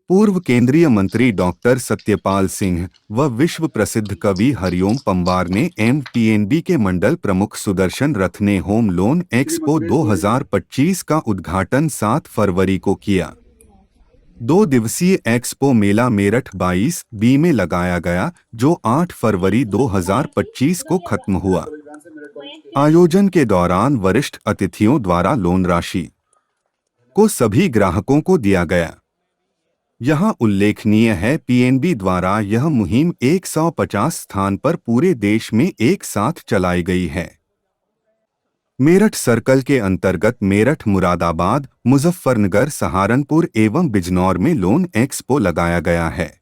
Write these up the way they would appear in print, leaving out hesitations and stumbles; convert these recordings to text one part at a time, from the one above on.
पूर्व केंद्रीय मंत्री डॉक्टर सत्यपाल सिंह व विश्व प्रसिद्ध कवि हरिओम पंवार ने एमटीएनबी के मंडल प्रमुख सुदर्शन रथ ने होम लोन एक्सपो 2025 का उद्घाटन 7 फरवरी को किया। 2 दिवसीय एक्सपो मेला मेरठ 22B में लगाया गया, जो 8 फरवरी 2025 को खत्म हुआ। आयोजन के दौरान वरिष्ठ अतिथियों द्वारा लोन राशि को सभी ग्राहकों को दिया गया। यहां उल्लेखनीय है, पीएनबी द्वारा यह मुहिम 150 स्थान पर पूरे देश में एक साथ चलाई गई है। मेरठ सर्कल के अंतर्गत मेरठ, मुरादाबाद, मुजफ्फरनगर, सहारनपुर एवं बिजनौर में लोन एक्सपो लगाया गया है।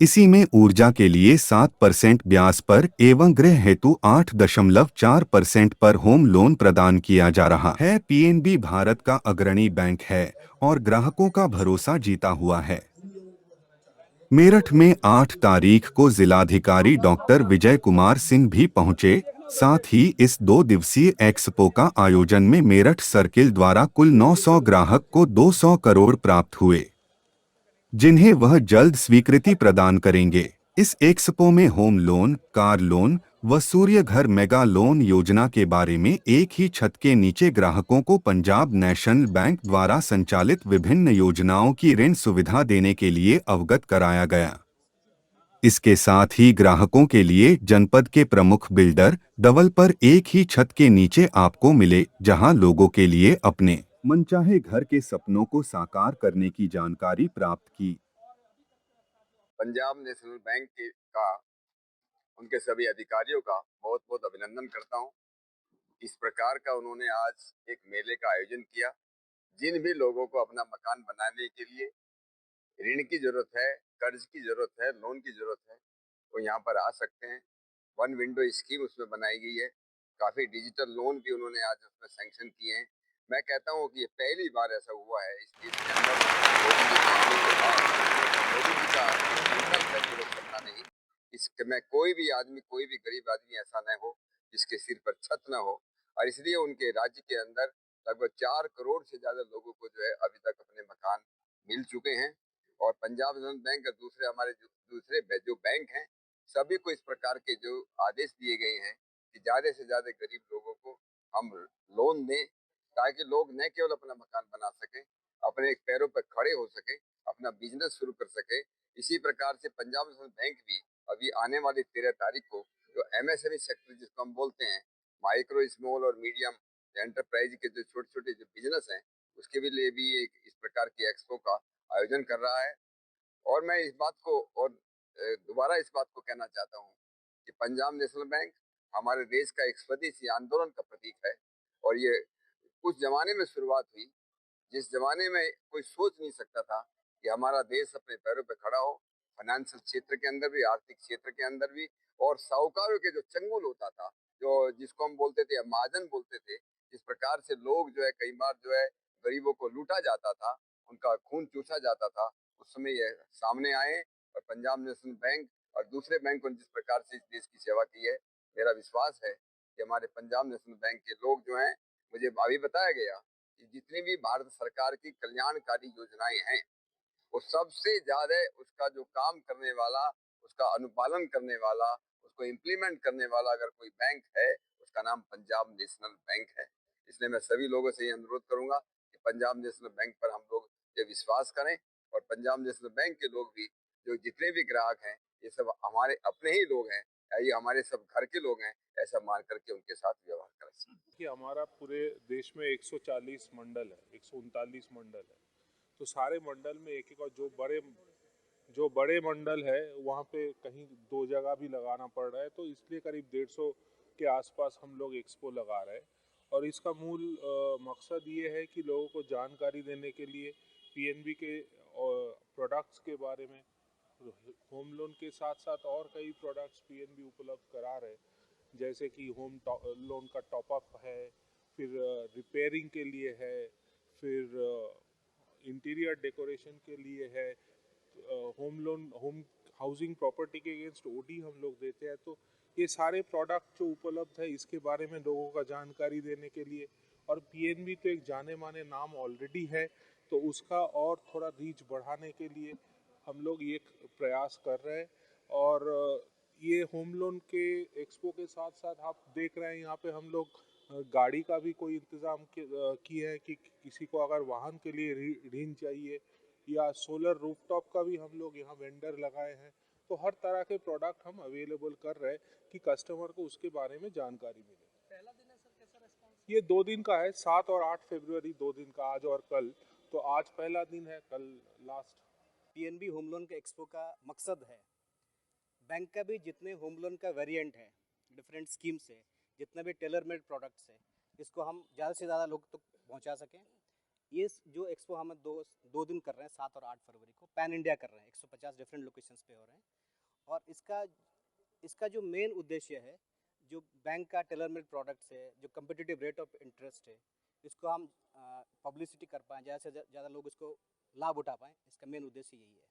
इसी में ऊर्जा के लिए 7% ब्याज पर एवं गृह हेतु 8.4% पर होम लोन प्रदान किया जा रहा है। पीएनबी भारत का अग्रणी बैंक है और ग्राहकों का भरोसा जीता हुआ है। मेरठ में 8 तारीख को जिलाधिकारी डॉक्टर विजय कुमार सिंह भी पहुंचे। साथ ही इस 2 दिवसीय एक्सपो का आयोजन में मेरठ सर्किल द्वारा कुल 900 ग्राहक को 200 करोड़ प्राप्त हुए, जिन्हें वह जल्द स्वीकृति प्रदान करेंगे। इस एक्सपो में होम लोन, कार लोन व सूर्य घर मेगा लोन योजना के बारे में एक ही छत के नीचे ग्राहकों को पंजाब नेशनल बैंक द्वारा संचालित विभिन्न योजनाओं की ऋण सुविधा देने के लिए अवगत कराया गया। इसके साथ ही ग्राहकों के लिए जनपद के प्रमुख बिल्डर डेवलपर एक ही छत के नीचे आपको मिले, जहां लोगों के लिए अपने मनचाहे घर के सपनों को साकार करने की जानकारी प्राप्त की। पंजाब नेशनल बैंक का उनके सभी अधिकारियों का बहुत बहुत अभिनंदन करता हूं। इस प्रकार का उन्होंने आज एक मेले का आयोजन किया। जिन भी लोगों को अपना मकान बनाने के लिए ऋण की जरूरत है, कर्ज की जरूरत है, लोन की जरूरत है, वो यहाँ पर आ सकते हैं। वन विंडो स्कीम उसमें बनाई गई है। काफी डिजिटल लोन भी उन्होंने आज उसमें सैंक्शन किए हैं। मैं कहता हूँ कि ये पहली बार ऐसा हुआ है इस देश के अंदर। मोदी जी के आने के बाद मोदी जी का संकल्प है कि वो करना नहीं। इसमें कोई भी आदमी, कोई भी गरीब आदमी ऐसा न हो जिसके सिर पर छत न हो। और इसलिए उनके राज्य के अंदर लगभग 4 करोड़ से ज्यादा लोगों को जो है अभी तक अपने मकान मिल चुके हैं। और पंजाब नेशनल बैंक और दूसरे हमारे जो बैंक हैं, सभी को इस प्रकार के जो आदेश दिए गए हैं कि ज्यादा से ज्यादा गरीब लोगों को हम लोन दें, ताकि लोग न केवल अपना मकान बना सके, अपने एक पैरों पर खड़े हो सके, अपना बिजनेस शुरू कर सके। इसी प्रकार से पंजाब नेशनल बैंक भी अभी आने वाली 13 तारीख को जो एमएसएमई सेक्टर जिसको हम बोलते हैं, माइक्रो स्मॉल और मीडियम एंटरप्राइज के जो छोटे छोटे जो बिजनेस हैं, उसके भी लिए भी एक इस प्रकार की एक्सपो का आयोजन कर रहा है। और मैं इस बात को और दोबारा इस बात को कहना चाहता हूँ कि पंजाब नेशनल बैंक हमारे देश का एक स्वदेशी आंदोलन का प्रतीक है। और ये उस जमाने में शुरुआत हुई जिस जमाने में कोई सोच नहीं सकता था कि हमारा देश अपने पैरों पर खड़ा हो, फाइनेंशियल क्षेत्र के अंदर भी, आर्थिक क्षेत्र के अंदर भी। और साहूकारों के जो चंगुल होता था, जो जिसको हम बोलते थे, महाजन बोलते थे, जिस प्रकार से लोग जो है कई बार जो है गरीबों को लूटा जाता था, उनका खून चूसा जाता था, उस समय ये सामने आए। और पंजाब नेशनल बैंक और दूसरे बैंकों ने जिस प्रकार से इस देश की सेवा की है, मेरा विश्वास है कि हमारे पंजाब नेशनल बैंक के लोग जो हैं, मुझे अभी बताया गया कि जितनी भी भारत सरकार की कल्याणकारी योजनाएं हैं, वो सबसे ज्यादा उसका जो काम करने वाला, उसका अनुपालन करने वाला, उसको इम्प्लीमेंट करने वाला अगर कोई बैंक है, उसका नाम पंजाब नेशनल बैंक है। इसलिए मैं सभी लोगों से ये अनुरोध करूंगा कि पंजाब नेशनल बैंक पर हम लोग ये विश्वास करें। और पंजाब नेशनल बैंक के लोग भी, जो जितने भी ग्राहक हैं, ये सब हमारे अपने ही लोग हैं, या ये हमारे सब घर के लोग हैं, ऐसा मान करके उनके साथ व्यवहार करें। कि हमारा पूरे देश में 140 मंडल है, 139 मंडल है। तो सारे मंडल में एक एक, और जो बड़े मंडल है वहाँ पे कहीं 2 जगह भी लगाना पड़ रहा है, तो इसलिए करीब 150 के आसपास हम लोग एक्सपो लगा रहे हैं। और इसका मूल मकसद ये है कि लोगों को जानकारी देने के लिए पीएनबी के प्रोडक्ट्स के बारे में, होम लोन के साथ साथ और कई प्रोडक्ट्स पीएनबी उपलब्ध करा रहे हैं, जैसे कि होम लोन का टॉपअप है, फिर रिपेयरिंग के लिए है, फिर इंटीरियर डेकोरेशन के लिए है, home loan, home housing property के अगेंस्ट ओडी हम लोग देते हैं। तो ये सारे प्रोडक्ट जो उपलब्ध है, इसके बारे में लोगों का जानकारी देने के लिए। और पीएनबी तो एक जाने माने नाम ऑलरेडी है, तो उसका और थोड़ा रीच बढ़ाने के लिए हम लोग ये प्रयास कर रहे हैं। और ये होम लोन के एक्सपो के साथ साथ आप देख रहे हैं यहाँ पे हम लोग गाड़ी का भी कोई इंतज़ाम किए हैं कि किसी को अगर वाहन के लिए ऋण चाहिए, या सोलर रूफटॉप का भी हम लोग यहाँ वेंडर लगाए हैं। तो हर तरह के प्रोडक्ट हम अवेलेबल कर रहे हैं कि कस्टमर को उसके बारे में जानकारी मिले। पहला दिन है सर, कैसा रेस्पॉन्स? ये 2 दिन का है, 7 और 8 फरवरी 2 दिन का, आज और कल। तो आज पहला दिन है, कल लास्ट। पीएनबी होम लोन के एक्सपो का मकसद है बैंक का भी जितने होम लोन का वेरिएंट है, डिफरेंट स्कीम्स है, जितने भी टेलर मेड प्रोडक्ट्स है, इसको हम ज़्यादा से ज़्यादा लोग तक पहुंचा सकें। ये जो एक्सपो हम दो दिन कर रहे हैं, 7 और 8 फरवरी को पैन इंडिया कर रहे हैं, 150 डिफरेंट लोकेशंस पे हो रहे हैं। और इसका जो मेन उद्देश्य है, जो बैंक का टेलर मेड प्रोडक्ट्स है, जो कम्पिटिटिव रेट ऑफ इंटरेस्ट है, इसको हम पब्लिसिटी कर पाएँ, ज़्यादा से ज़्यादा लोग इसको लाभ उठा पाएँ, इसका मेन उद्देश्य यही है।